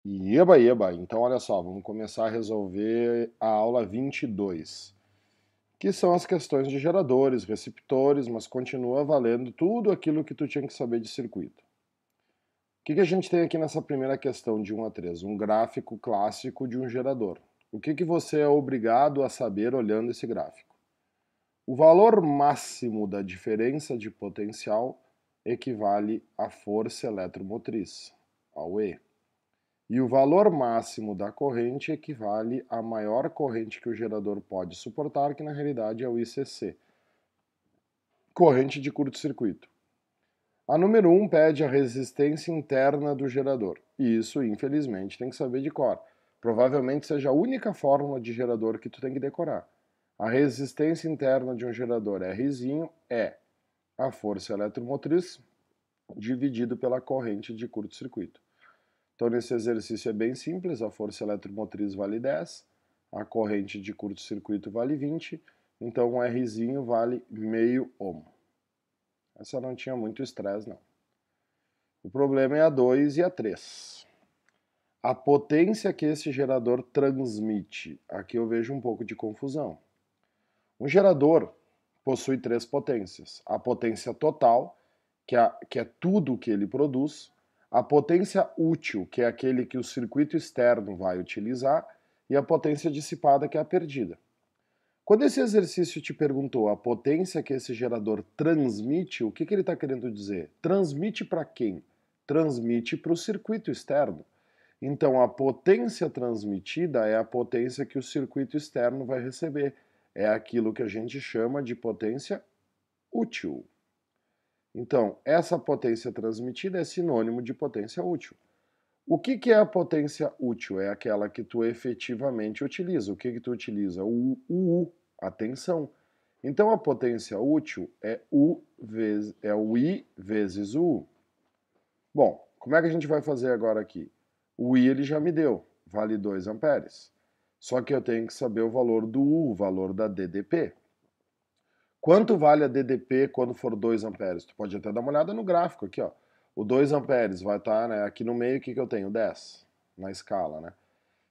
Eba, eba! Então, olha só, vamos começar a resolver a aula 22, que são as questões de geradores, receptores, mas continua valendo tudo aquilo que tu tinha que saber de circuito. O que a gente tem aqui nessa primeira questão de 1 a 3? Um gráfico clássico de um gerador. O que você é obrigado a saber olhando esse gráfico? O valor máximo da diferença de potencial equivale à força eletromotriz, ao E. E o valor máximo da corrente equivale à maior corrente que o gerador pode suportar, que na realidade é o ICC, corrente de curto-circuito. A número 1 pede a resistência interna do gerador, e isso, infelizmente, tem que saber de cor. Provavelmente seja a única fórmula de gerador que tu tem que decorar. A resistência interna de um gerador R é a força eletromotriz dividido pela corrente de curto-circuito. Então, nesse exercício é bem simples, a força eletromotriz vale 10, a corrente de curto-circuito vale 20, então o R vale meio ohm. Essa não tinha muito estresse, não. O problema é a 2 e a 3. A potência que esse gerador transmite. Aqui eu vejo um pouco de confusão. Um gerador possui 3 potências. A potência total, que é tudo o que ele produz, a potência útil, que é aquele que o circuito externo vai utilizar, e a potência dissipada, que é a perdida. Quando esse exercício te perguntou a potência que esse gerador transmite, o que ele está querendo dizer? Transmite para quem? Transmite para o circuito externo. Então, a potência transmitida é a potência que o circuito externo vai receber. É aquilo que a gente chama de potência útil. Então, essa potência transmitida é sinônimo de potência útil. O que é a potência útil? É aquela que tu efetivamente utiliza. O que tu utiliza? O U, a tensão. Então, a potência útil é o I vezes o U. Bom, como é que a gente vai fazer agora aqui? O I ele já me deu, vale 2 amperes. Só que eu tenho que saber o valor do U, o valor da DDP. Quanto vale a DDP quando for 2 amperes? Tu pode até dar uma olhada no gráfico aqui, ó. O 2 amperes vai estar, né, aqui no meio, o que eu tenho? 10 na escala, né?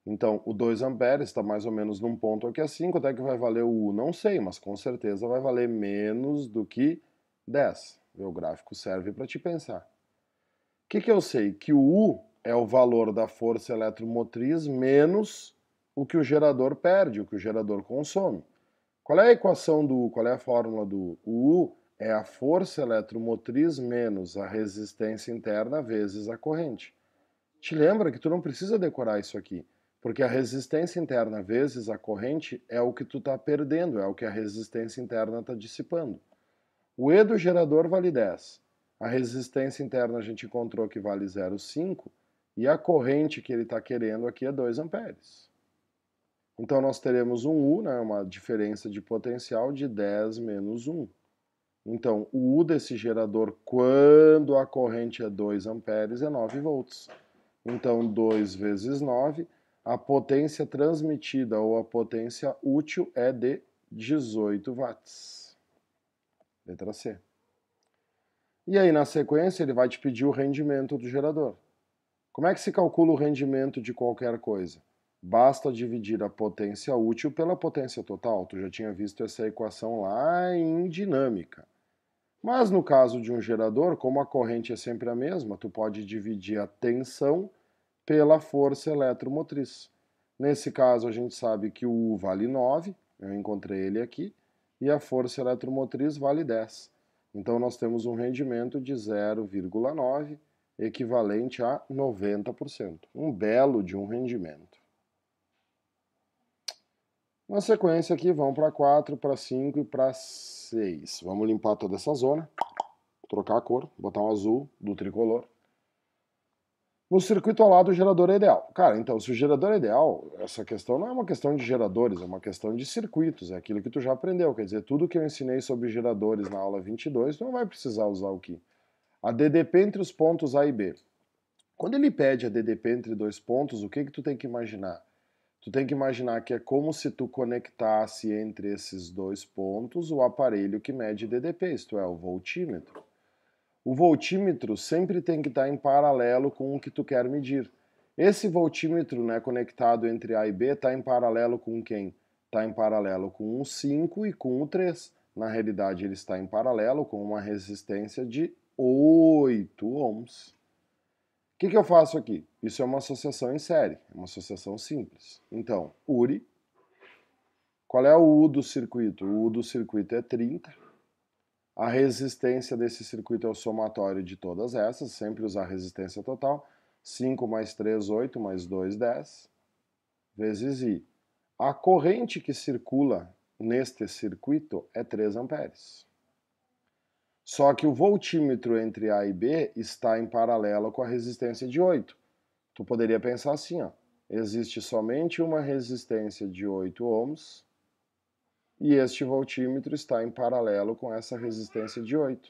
Então, o 2 amperes está mais ou menos num ponto aqui assim. Quanto é que vai valer o U? Não sei, mas com certeza vai valer menos do que 10. O gráfico serve para te pensar. O que eu sei? Que o U é o valor da força eletromotriz menos o que o gerador perde, o que o gerador consome. Qual é a equação do U? Qual é a fórmula do U? O U é a força eletromotriz menos a resistência interna vezes a corrente. Te lembra que tu não precisa decorar isso aqui, porque a resistência interna vezes a corrente é o que tu está perdendo, é o que a resistência interna está dissipando. O E do gerador vale 10. A resistência interna a gente encontrou que vale 0,5 e a corrente que ele está querendo aqui é 2 amperes. Então, nós teremos um U, né, uma diferença de potencial de 10 menos 1. Então, o U desse gerador, quando a corrente é 2 amperes, é 9 volts. Então, 2 vezes 9, a potência transmitida ou a potência útil é de 18 watts. Letra C. E aí, na sequência, ele vai te pedir o rendimento do gerador. Como é que se calcula o rendimento de qualquer coisa? Basta dividir a potência útil pela potência total. Tu já tinha visto essa equação lá em dinâmica. Mas no caso de um gerador, como a corrente é sempre a mesma, tu pode dividir a tensão pela força eletromotriz. Nesse caso, a gente sabe que o U vale 9, eu encontrei ele aqui, e a força eletromotriz vale 10. Então, nós temos um rendimento de 0,9, equivalente a 90%. Um belo de um rendimento. Na sequência aqui, vamos para 4, para 5 e para 6. Vamos limpar toda essa zona, trocar a cor, botar um azul do tricolor. No circuito ao lado, o gerador é ideal. Cara, então, se o gerador é ideal, essa questão não é uma questão de geradores, é uma questão de circuitos, é aquilo que tu já aprendeu. Quer dizer, tudo que eu ensinei sobre geradores na aula 22, tu não vai precisar usar o que? A DDP entre os pontos A e B. Quando ele pede a DDP entre dois pontos, o que tu tem que imaginar? Tu tem que imaginar que é como se tu conectasse entre esses dois pontos o aparelho que mede DDP, isto é, o voltímetro. O voltímetro sempre tem que estar em paralelo com o que tu quer medir. Esse voltímetro, né, conectado entre A e B está em paralelo com quem? Está em paralelo com o 5 e com o 3. Na realidade, ele está em paralelo com uma resistência de 8 ohms. O que eu faço aqui? Isso é uma associação em série, é uma associação simples. Então, URI, qual é o U do circuito? O U do circuito é 30. A resistência desse circuito é o somatório de todas essas, sempre usar a resistência total. 5 mais 3, 8, mais 2, 10, vezes I. A corrente que circula neste circuito é 3 amperes. Só que o voltímetro entre A e B está em paralelo com a resistência de 8. Tu poderia pensar assim, ó, existe somente uma resistência de 8 ohms e este voltímetro está em paralelo com essa resistência de 8.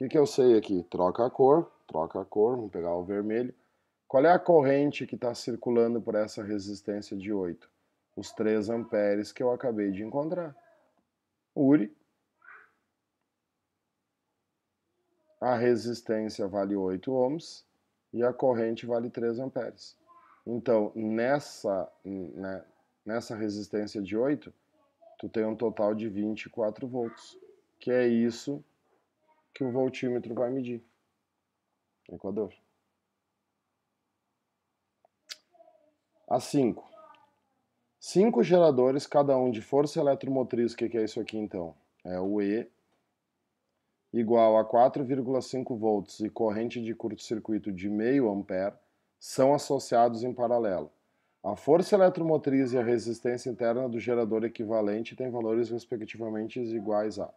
O que eu sei aqui? Troca a cor, vamos pegar o vermelho. Qual é a corrente que está circulando por essa resistência de 8? Os 3 amperes que eu acabei de encontrar. URI. A resistência vale 8 ohms e a corrente vale 3 amperes. Então, nessa resistência de 8, tu tem um total de 24 volts, que é isso que o voltímetro vai medir. Equador. A 5. 5 geradores, cada um de força eletromotriz. O que é isso aqui então? É o E igual a 4,5 volts e corrente de curto-circuito de meio ampere são associados em paralelo. A força eletromotriz e a resistência interna do gerador equivalente têm valores respectivamente iguais a...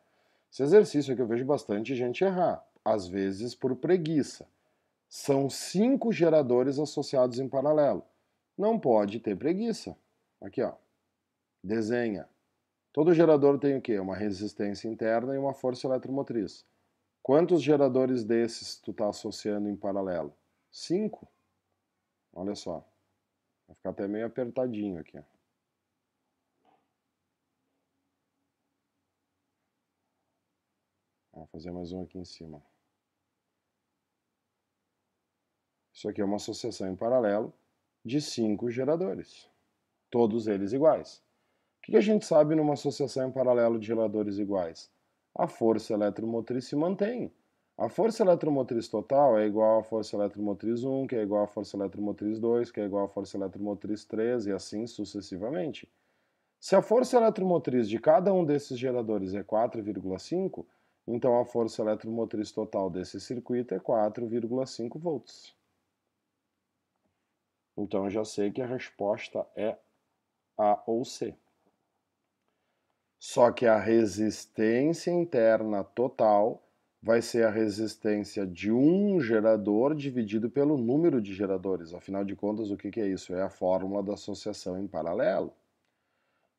Esse exercício aqui eu vejo bastante gente errar, às vezes por preguiça. São 5 geradores associados em paralelo. Não pode ter preguiça. Aqui, ó. Desenha. Todo gerador tem o quê? Uma resistência interna e uma força eletromotriz. Quantos geradores desses tu está associando em paralelo? 5. Olha só. Vai ficar até meio apertadinho aqui. Vou fazer mais um aqui em cima. Isso aqui é uma associação em paralelo de 5 geradores. Todos eles iguais. O que a gente sabe numa associação em paralelo de geradores iguais? A força eletromotriz se mantém. A força eletromotriz total é igual à força eletromotriz 1, que é igual à força eletromotriz 2, que é igual à força eletromotriz 3, e assim sucessivamente. Se a força eletromotriz de cada um desses geradores é 4,5, então a força eletromotriz total desse circuito é 4,5 volts. Então eu já sei que a resposta é A ou C. Só que a resistência interna total vai ser a resistência de um gerador dividido pelo número de geradores. Afinal de contas, o que é isso? É a fórmula da associação em paralelo.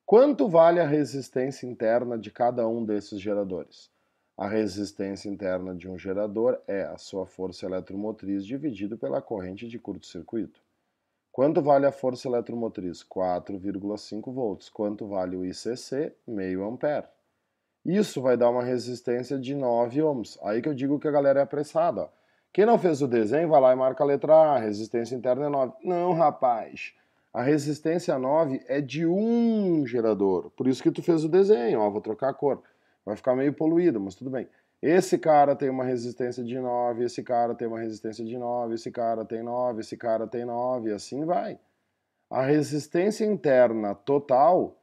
Quanto vale a resistência interna de cada um desses geradores? A resistência interna de um gerador é a sua força eletromotriz dividido pela corrente de curto-circuito. Quanto vale a força eletromotriz? 4,5 volts. Quanto vale o ICC? Meio ampere. Isso vai dar uma resistência de 9 ohms. Aí que eu digo que a galera é apressada. Ó. Quem não fez o desenho, vai lá e marca a letra A, a resistência interna é 9. Não, rapaz. A resistência 9 é de um gerador. Por isso que tu fez o desenho. Ó, vou trocar a cor. Vai ficar meio poluído, mas tudo bem. Esse cara tem uma resistência de 9, esse cara tem uma resistência de 9, esse cara tem 9, esse cara tem 9, e assim vai. A resistência interna total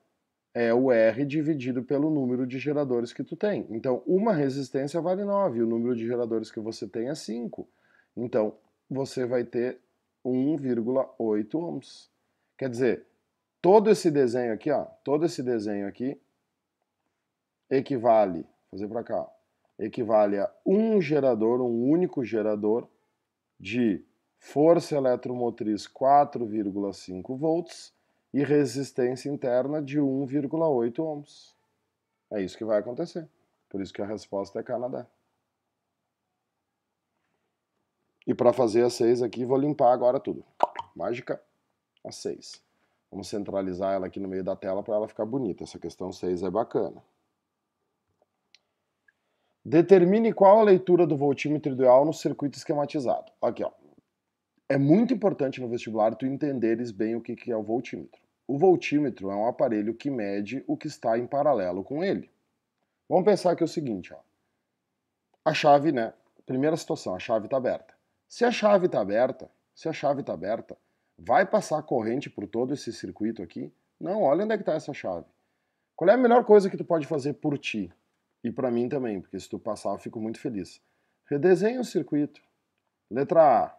é o R dividido pelo número de geradores que tu tem. Então, uma resistência vale 9, e o número de geradores que você tem é 5. Então, você vai ter 1,8 ohms. Quer dizer, todo esse desenho aqui, ó, todo esse desenho aqui equivale, vou fazer para cá, equivale a um gerador, um único gerador de força eletromotriz 4,5 volts e resistência interna de 1,8 ohms. É isso que vai acontecer. Por isso que a resposta é Canadá. E para fazer a 6 aqui, vou limpar agora tudo. Mágica, a 6. Vamos centralizar ela aqui no meio da tela para ela ficar bonita. Essa questão 6 é bacana. Determine qual a leitura do voltímetro ideal no circuito esquematizado. Aqui, ó. É muito importante no vestibular tu entenderes bem o que é o voltímetro. O voltímetro é um aparelho que mede o que está em paralelo com ele. Vamos pensar que é o seguinte, ó. A chave, né? Primeira situação, a chave está aberta. Se a chave está aberta, vai passar corrente por todo esse circuito aqui? Não, olha onde é que está essa chave. Qual é a melhor coisa que tu pode fazer por ti? E para mim também, porque se tu passar eu fico muito feliz. Redesenha o circuito. Letra A. O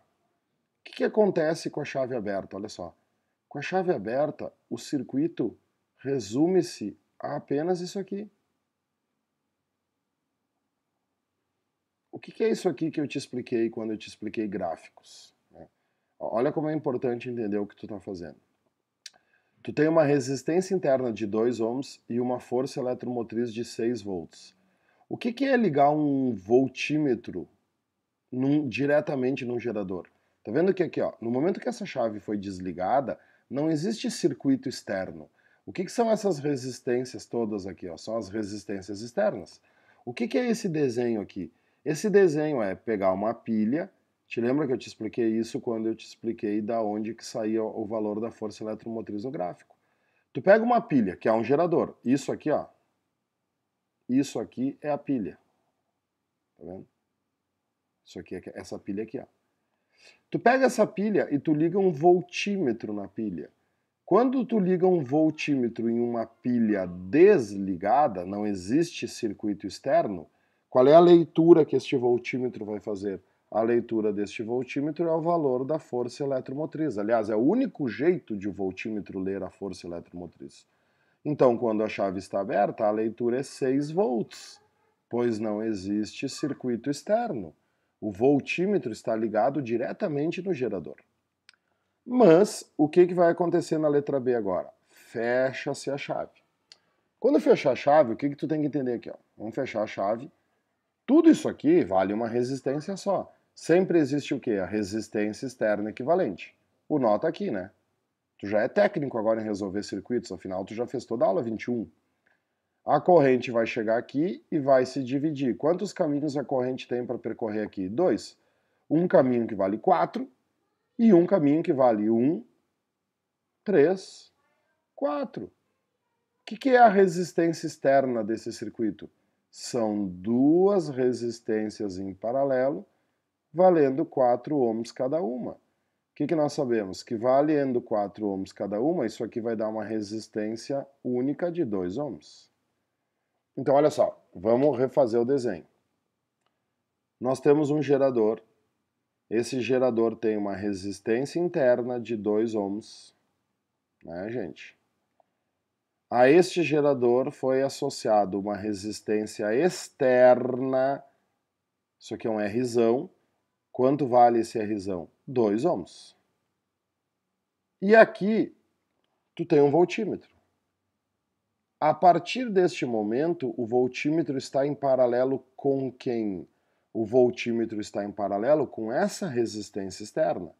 que acontece com a chave aberta? Olha só. Com a chave aberta, o circuito resume-se a apenas isso aqui. O que é isso aqui que eu te expliquei quando eu te expliquei gráficos? Olha como é importante entender o que tu está fazendo. Tu tem uma resistência interna de 2 ohms e uma força eletromotriz de 6 volts. O que é ligar um voltímetro diretamente num gerador? Tá vendo que aqui, ó, no momento que essa chave foi desligada, não existe circuito externo. O que são essas resistências todas aqui? Ó? São as resistências externas. O que é esse desenho aqui? Esse desenho é pegar uma pilha. Te lembra que eu te expliquei isso quando eu te expliquei da onde que saía o valor da força eletromotriz no gráfico? Tu pega uma pilha, que é um gerador. Isso aqui, ó. Isso aqui é a pilha. Tá vendo? Isso aqui é essa pilha aqui, ó. Tu pega essa pilha e tu liga um voltímetro na pilha. Quando tu liga um voltímetro em uma pilha desligada, não existe circuito externo, qual é a leitura que este voltímetro vai fazer? A leitura deste voltímetro é o valor da força eletromotriz. Aliás, é o único jeito de o voltímetro ler a força eletromotriz. Então, quando a chave está aberta, a leitura é 6 volts, pois não existe circuito externo. O voltímetro está ligado diretamente no gerador. Mas o que vai acontecer na letra B agora? Fecha-se a chave. Quando fechar a chave, o que tu tem que entender aqui? Ó? Vamos fechar a chave. Tudo isso aqui vale uma resistência só. Sempre existe o quê? A resistência externa equivalente. O nó tá aqui, né? Tu já é técnico agora em resolver circuitos, afinal tu já fez toda a aula 21. A corrente vai chegar aqui e vai se dividir. Quantos caminhos a corrente tem para percorrer aqui? 2. Um caminho que vale 4 e um caminho que vale 1, 3, 4. O que é a resistência externa desse circuito? São duas resistências em paralelo, valendo 4 ohms cada uma. O que nós sabemos? Que valendo 4 ohms cada uma, isso aqui vai dar uma resistência única de 2 ohms. Então, olha só, vamos refazer o desenho. Nós temos um gerador. Esse gerador tem uma resistência interna de 2 ohms, né, gente? A este gerador foi associado uma resistência externa, isso aqui é um Rzão. Quanto vale esse Rzão? 2 ohms. E aqui, tu tem um voltímetro. A partir deste momento, o voltímetro está em paralelo com quem? O voltímetro está em paralelo com essa resistência externa.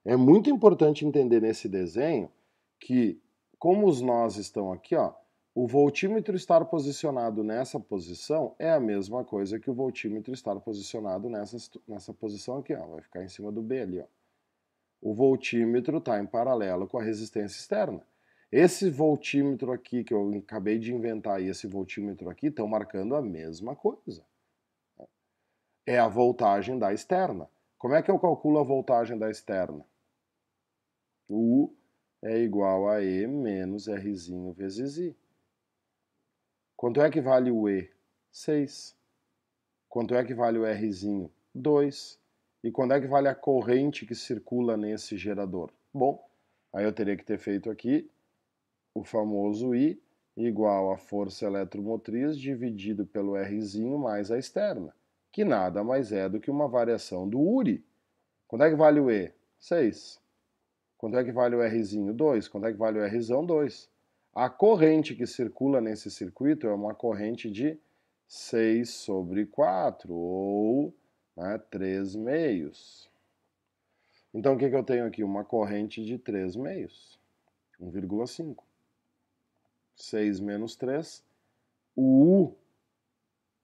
É muito importante entender nesse desenho que, como os nós estão aqui, ó, o voltímetro estar posicionado nessa posição é a mesma coisa que o voltímetro estar posicionado nessa posição aqui, ó, vai ficar em cima do B ali, ó. O voltímetro está em paralelo com a resistência externa. Esse voltímetro aqui que eu acabei de inventar e esse voltímetro aqui estão marcando a mesma coisa. É a voltagem da externa. Como é que eu calculo a voltagem da externa? U é igual a E menos Rzinho vezes I. Quanto é que vale o E? 6. Quanto é que vale o Rzinho? 2. E quanto é que vale a corrente que circula nesse gerador? Bom, aí eu teria que ter feito aqui o famoso I igual a força eletromotriz dividido pelo Rzinho mais a externa, que nada mais é do que uma variação do URI. Quanto é que vale o E? 6. Quanto é que vale o Rzinho? 2. Quanto é que vale o Rzão? 2. A corrente que circula nesse circuito é uma corrente de 6 sobre 4, ou 3 meios. Então, o que eu tenho aqui? Uma corrente de 3 meios, 1,5. 6 menos 3. O U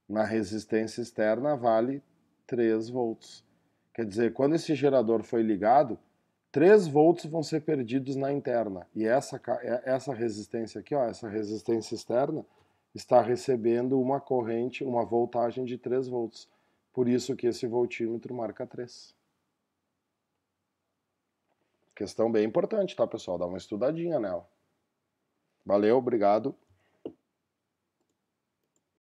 na resistência externa vale 3 volts. Quer dizer, quando esse gerador foi ligado, 3 volts vão ser perdidos na interna. E essa resistência aqui, ó, essa resistência externa, está recebendo uma corrente, uma voltagem de 3 volts. Por isso que esse voltímetro marca 3. Questão bem importante, tá, pessoal? Dá uma estudadinha nela. Valeu, obrigado.